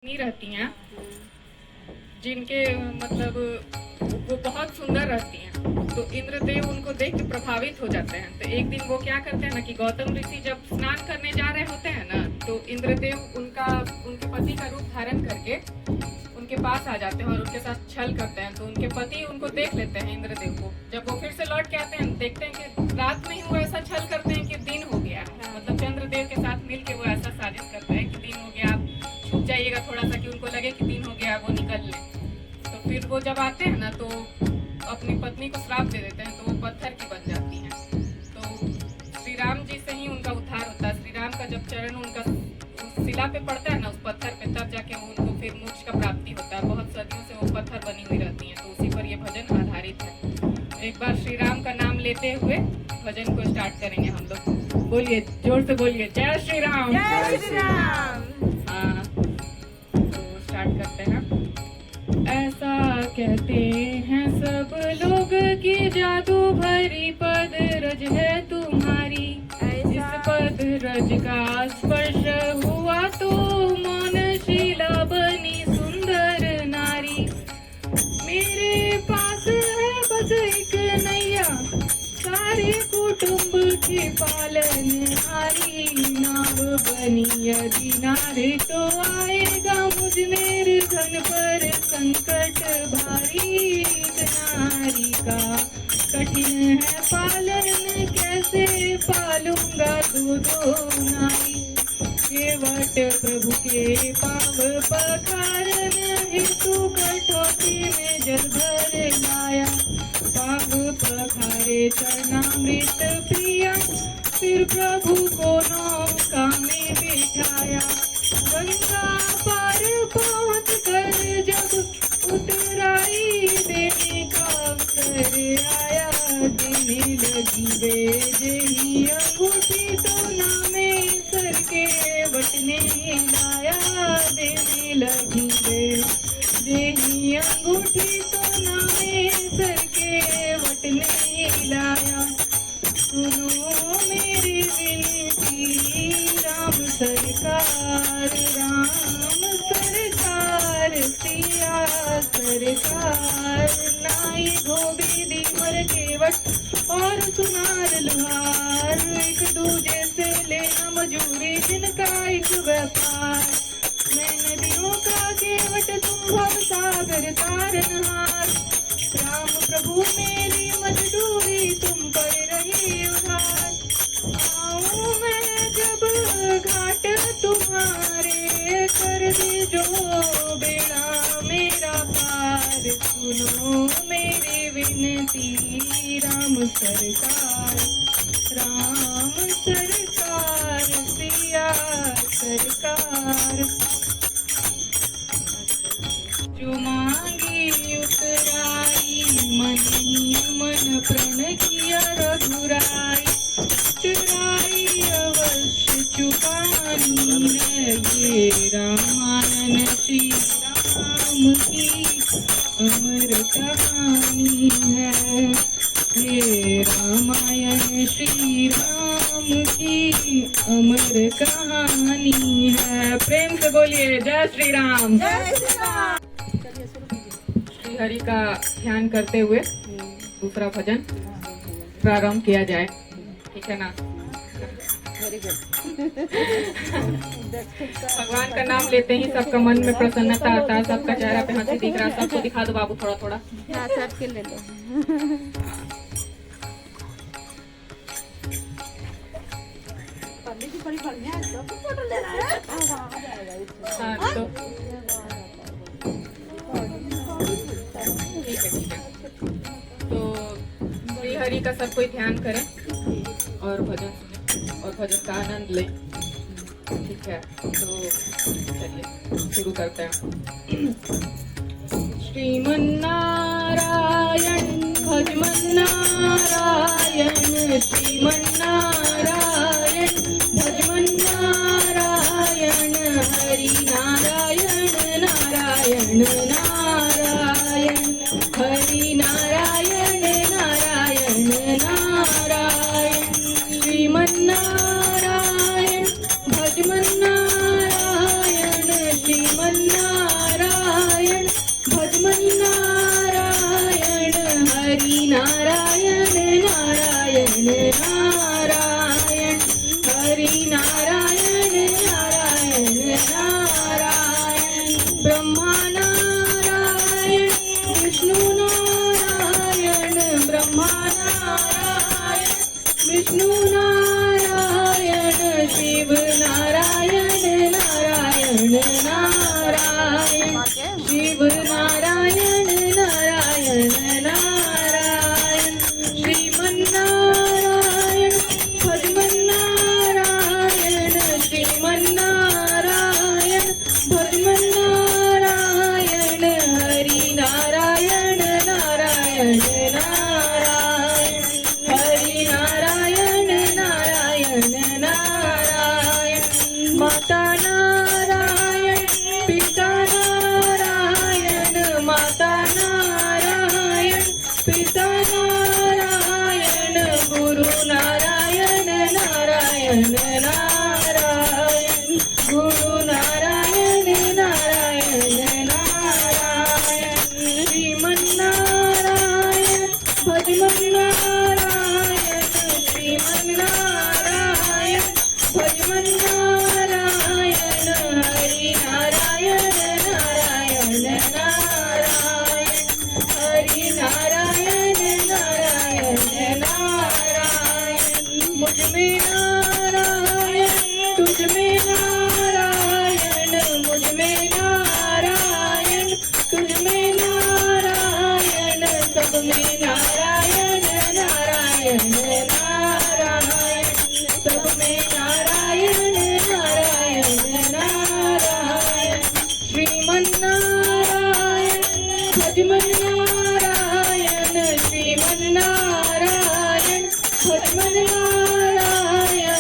नहीं रहती हैं, जिनके मतलब वो बहुत सुंदर रहती हैं, तो इंद्रदेव उनको देख के प्रभावित हो जाते हैं। तो एक दिन वो क्या करते हैं ना कि गौतम ऋषि जब स्नान करने जा रहे होते हैं ना, तो इंद्रदेव उनके पति का रूप धारण करके उनके पास आ जाते हैं और उनके साथ छल करते हैं। तो उनके पति उनको देख लेते हैं इंद्रदेव को। जब वो फिर से लौट के आते हैं, देखते हैं कि रात में ही वो ऐसा छल करते हैं कि दिन हो गया, मतलब चंद्रदेव के साथ मिल के वो ऐसा साजिश करते हैं कि दिन हो गया, आप छुप जाइएगा थोड़ा सा कि उनको लगे कि दिन हो गया, वो निकल ले। तो फिर वो जब आते हैं ना, तो अपनी पत्नी को श्राप दे देते हैं, तो वो पत्थर की बन जाती हैं। तो श्री राम जी से ही उनका उद्धार होता है। श्री राम का जब चरण उनका उस शिला पे पड़ता है ना, उस पत्थर पे, तब जाके उनको फिर मोक्ष का प्राप्ति होता है। बहुत सदियों से वो पत्थर बनी हुई रहती हैं, तो उसी पर ये भजन आधारित है। एक बार श्री राम का नाम लेते हुए भजन को स्टार्ट करेंगे हम लोग। बोलिए, जोर से बोलिए, जय श्री राम। जय श्री राम। हाँ, तो स्टार्ट करते हैं। ऐसा कहते हैं सब लोग कि जादू भरी पद रज है तुम्हारी। इस पद रज का स्पर्श हुआ तो मौनशीला बनी सुंदर नारी। मेरे पास है बस एक नैया, सारे कुटुंब के पालन हारी। नाव बनी यदि नारी, तो आएगा मुझ मेरे धन पर संकट भारी। नारी का कठिन है पालन, कैसे पालूंगा दो नारी। केवट प्रभु के पाव पखारन हेतु कटौती में जल भर लाया। पाव पखारे चरणामृत पिया, फिर प्रभु को नौका में बिठाया। गंगा पार पहुँच कर जब उतराई, देने का अवसर आया। देने लगी वे जही अंगूठी, तो नामे सर के बटने लाया। देने लगी वे जही अंगूठी, तो नामे सर के बटने लाया। सुनो मेरी विनती राम सरकार, राम सरकार, सिया सरकार। नाई धोबी दीमर केवट और सुनार लुहार, एक दूजे से लेना मजूरी जिनका एक व्यापार। मैं नदियों का केवट, तुम भव सागर तारनहार। राम प्रभु मेरी मजदूरी, तुम पर रही उधार। आऊं मैं जब घाट तुम्हारे, कर दे जो बेड़ा मेरा पार। सुनो मेरी विनती राम सरकार, राम सरकार, सिया सरकार। जो मांगी उतराई, मन ही मन प्रण किया रघुराई। चुराई अवश्य चुकानी है, ये रामायण श्री राम की अमर कहानी है। ये रामायण श्री राम की अमर कहानी है। प्रेम से बोलिए, जय श्री राम। जय श्री राम। श्री हरि का ध्यान करते हुए दूसरा भजन प्रारंभ किया जाए, ठीक है ना। भगवान का नाम लेते ही सबका मन में प्रसन्नता आता है, सबका चेहरा पे हंसी दिख रहा है। सबको दिखा दो बाबू थोड़ा थोड़ा। सबके ले लो। हाँ, तो ठीक है। तो श्री हरि का सब कोई ध्यान करें और भजन सुने और भजन का आनंद लें, ठीक है। तो चलिए शुरू करते हैं। श्रीमन्नारायण भजमन्नारायण, श्रीमन्नारायण भजमन्नारायण। हरि नारायण नारायण नारायण, हरि नारायण नारायण नारायण। श्रीमन्नारायण भजमन्नारायण, श्रीमन्नारायण ब्रह्मा नारायण विष्णु नारायण ब्रह्मा नारायण विष्णु नारायण शिव नारायण नारायण नारायण शिव नारायण नारायण नारायण श्रीमन्नारायण भजमन्नारायण श्रीमन्नारायण भजमन्नारायण हरि नारायण नारायण नारायण हरि नारायण नारायण नारायण माता नारायण पिता नारायण माता नारायण पिता नारायण गुरु नारायण नारायण नारायण गुरु नारायण नारायण नारायण श्रीमन्नारायण भजमन्नारायण श्रीमन्नारायण भजमन्नारायण हरि नारायण नारायण नारायण हरि नारायण नारायण नारायण मुझ में नारायण तुझ में नारायण मुझ में नारायण तुझ में नारायण सब में नारायण नारायण नारायण सब में नारायण नारायण नारायण श्रीमन्नारायण भजमन्नारायण श्रीमन्नारायण भजमन्नारायण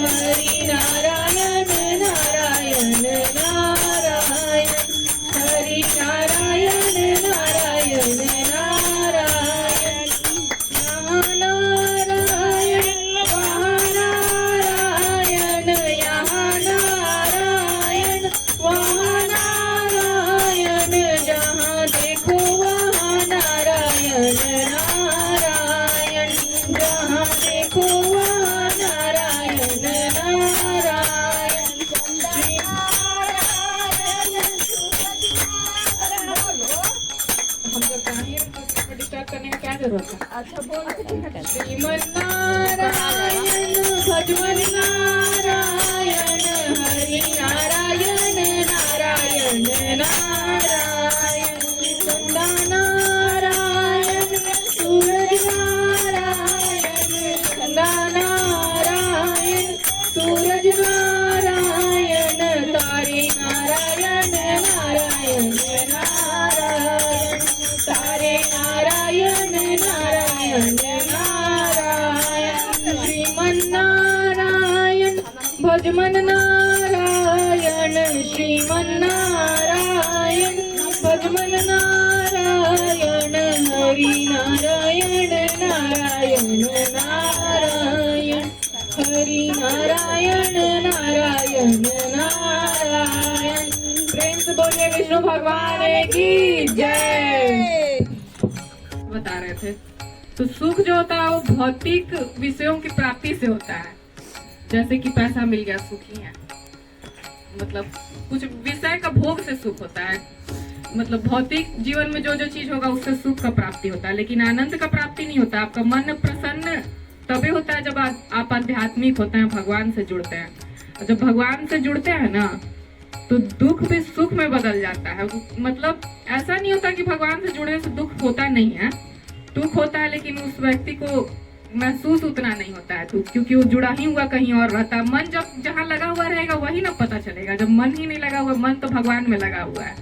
हरि नारायण नारायण नारायण हरि नारायण नारायण नारायण यहाँ नारायण वहाँ नारायण जहाँ देखो वहाँ नारायण नारायण जहाँ देखो वहाँ नारायण नारायण हम जब कहानी डिस्टर्ब करने का क्या जरूरत है? अच्छा बोल श्रीमन्नारायण भजमन्नारायण हरि नारायण नारायण नारायण चंदा नारायण सूरज नारायण चंदा नारायण सूरज नारायण तारे नारायण नारायण नारायण तारे नारायण नारायण नारायण श्रीमन्नारायण भजमन्नारायण श्रीमन्नारायण भजमन्नारायण हरि नारायण नारायण नारायण हरि नारायण नारायण नारायण प्रेम से बोलिए विष्णु भगवान की जय। बता रहे थे तो सुख जो होता है वो भौतिक विषयों की प्राप्ति से होता है। जैसे कि पैसा मिल गया सुख ही है, मतलब कुछ विषय का भोग से सुख होता है। मतलब भौतिक जीवन में जो जो चीज होगा उससे सुख का प्राप्ति होता है, लेकिन आनंद का प्राप्ति नहीं होता। आपका मन प्रसन्न तभी होता है जब आप आध्यात्मिक होते हैं, भगवान से जुड़ते हैं। और जब भगवान से जुड़ते हैं ना तो दुख भी सुख में बदल जाता है। मतलब ऐसा नहीं होता कि भगवान से जुड़ने से दुख होता नहीं है, दुख होता है, लेकिन उस व्यक्ति को महसूस उतना नहीं होता है दुख, क्योंकि वो जुड़ा ही हुआ कहीं और रहता है। मन जब जहाँ लगा हुआ रहेगा वही ना पता चलेगा। जब मन ही नहीं लगा हुआ, मन तो भगवान में लगा हुआ है,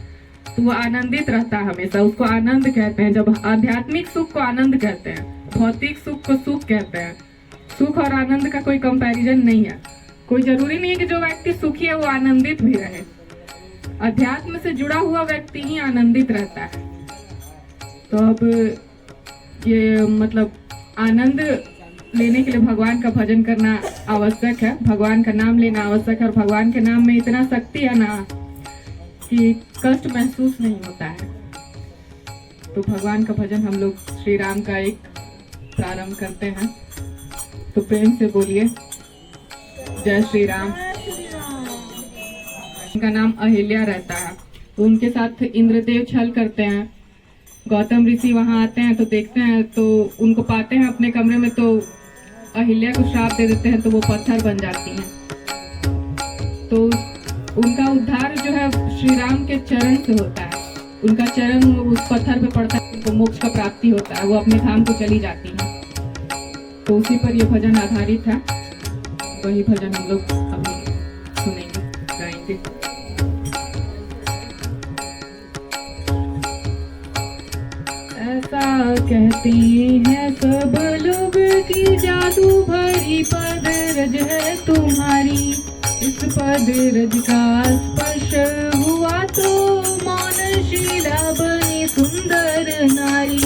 तो वो आनंदित रहता है हमेशा। उसको आनंद कहते हैं। जब आध्यात्मिक सुख को आनंद कहते हैं, भौतिक सुख को सुख कहते हैं। सुख और आनंद का कोई कंपैरिजन नहीं है। कोई जरूरी नहीं है कि जो व्यक्ति सुखी है वो आनंदित भी रहे। अध्यात्म से जुड़ा हुआ व्यक्ति ही आनंदित रहता है। तो अब ये मतलब आनंद लेने के लिए भगवान का भजन करना आवश्यक है, भगवान का नाम लेना आवश्यक है। और भगवान के नाम में इतना शक्ति है ना कि कष्ट महसूस नहीं होता है। तो भगवान का भजन हम लोग श्री राम का एक प्रारंभ करते हैं। तो प्रेम से बोलिए जय श्री राम। इनका नाम अहिल्या रहता है। तो उनके साथ इंद्रदेव छल करते हैं। गौतम ऋषि वहां आते हैं तो देखते हैं, तो उनको पाते हैं अपने कमरे में, तो अहिल्या को श्राप दे देते हैं, तो वो पत्थर बन जाती हैं। तो उनका उद्धार जो है श्री राम के चरण से होता है। उनका चरण उस पत्थर पे पड़ता है, उनको मोक्ष का प्राप्ति होता है, वो अपने धाम को चली जाती है। तो उसी पर ये भजन आधारित है। वही भजन हम लोग अभी सुनेंगे, गाएंगे। ऐसा कहते हैं सब लोग कि जादू भरी पद रज है तुम्हारी। इस पद रज का स्पर्श हुआ तो मौनशीला बनी सुंदर नारी।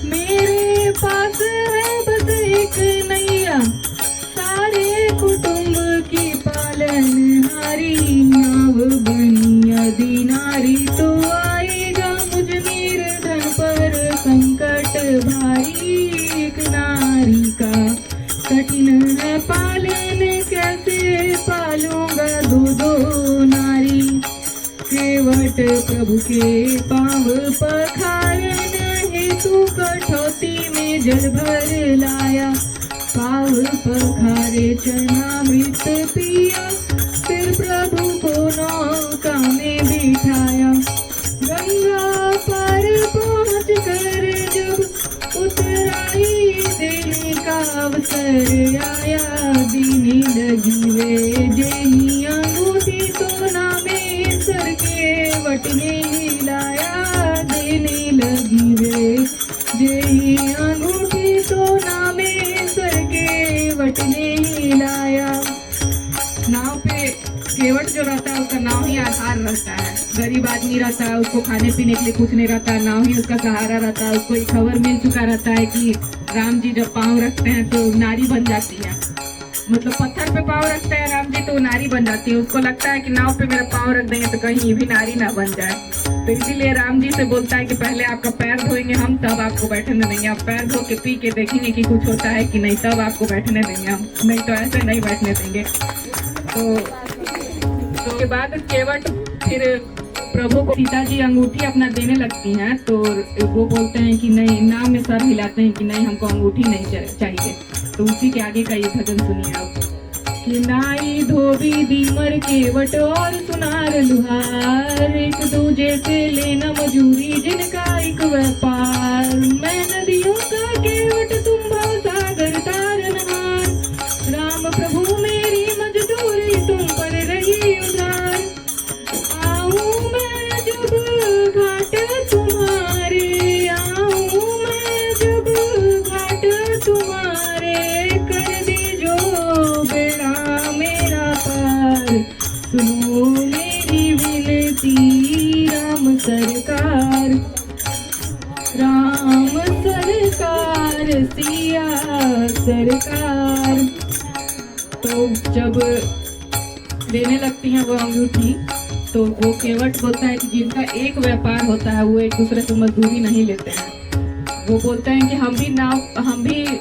मेरे पास है बस एक नैया, सारे कुटुंब की पालनहारी। नाव बनी यदि नारी तो आएगा मुझ निर्धन पर संकट भारी। एक नारी का कठिन है पालन, कैसे पालूंगा दो दो नारी। केवट प्रभु के पाँव पखारन हेतु कठौती में जल भर लाया। पाँव पखारे चरणामृत पिया, फिर प्रभु को नौका में बिठाया। गंगा पार पहुँच कर जब उतराई देने का अवसर आया। देने लगी वे जेही अंगूठी, सोना में सर के वट ने हिलाया। देने लगी वे जेही अंगूठी, सोना में सर के वट ने हिलाया। नाव पे केवट जो रहता है उसका नाव ही आधार रहता है। गरीब आदमी रहता है, उसको खाने पीने के लिए कुछ नहीं रहता, नाव ही उसका सहारा रहता है। उसको एक खबर मिल चुका रहता है कि राम जी जब पाँव रखते हैं तो नारी बन जाती है। मतलब पत्थर पे पाँव रखते हैं राम जी तो नारी बन जाती है। उसको लगता है कि नाव पे मेरा पाँव रख देंगे तो कहीं ये भी नारी ना बन जाए। तो इसीलिए राम जी से बोलता है कि पहले आपका पैर धोएंगे हम, तब आपको बैठने देंगे। आप पैर धो के पी के देखेंगे कि कुछ होता है कि नहीं, तब आपको बैठने देंगे हम, नहीं तो ऐसे नहीं बैठने देंगे। तो उसके बाद केवट फिर प्रभु को सीता जी अंगूठी अपना देने लगती हैं, तो वो बोलते हैं कि नहीं, नाव में सर हिलाते हैं कि नहीं हमको अंगूठी नहीं चाहिए। तो उसी के आगे का ये भजन सुनिए आप। कि नाई धोबी दीमर केवट और सुनार लुहार, एक दूजे से लेना मजूरी जिनका एक व्यापार। मैं नदियों का केवट तुम भवसागर तारनहार, राम प्रभु मेरी मजदूरी तुम पर रही उधार। आऊं मैं जब घाट तुम्हारे, आऊं मैं जब घाट तुम्हारे, कर दीजो बेड़ा मेरा पार। सुनो मेरी विनती राम सरकार, राम सरकार, सिया सरकार। तो जब देने लगती हैं वो अंगूठी, तो वो केवट बोलता है कि जिनका एक व्यापार होता है वो एक दूसरे से मजदूरी नहीं लेते हैं। वो बोलते हैं कि हम भी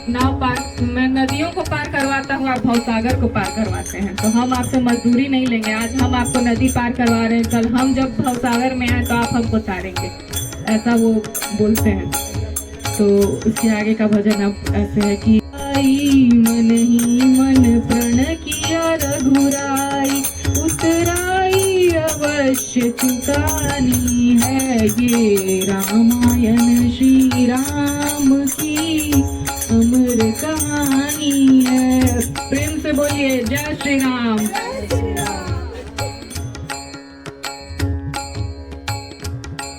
नाव पार, मैं नदियों को पार करवाता हूँ, आप भवसागर को पार करवाते हैं, तो हम आपसे मजदूरी नहीं लेंगे। आज हम आपको नदी पार करवा रहे हैं, कल हम जब भवसागर में आए तो आप हमको तारेंगे, ऐसा वो बोलते हैं। तो उसके आगे का भजन अब ऐसे है कि आई मन ही मन प्रण किया रघुराई, उतराई अवश्य चुकानी है। ये रामायण श्री राम की अमर कहानी है। प्रेम से बोलिए जय श्री राम।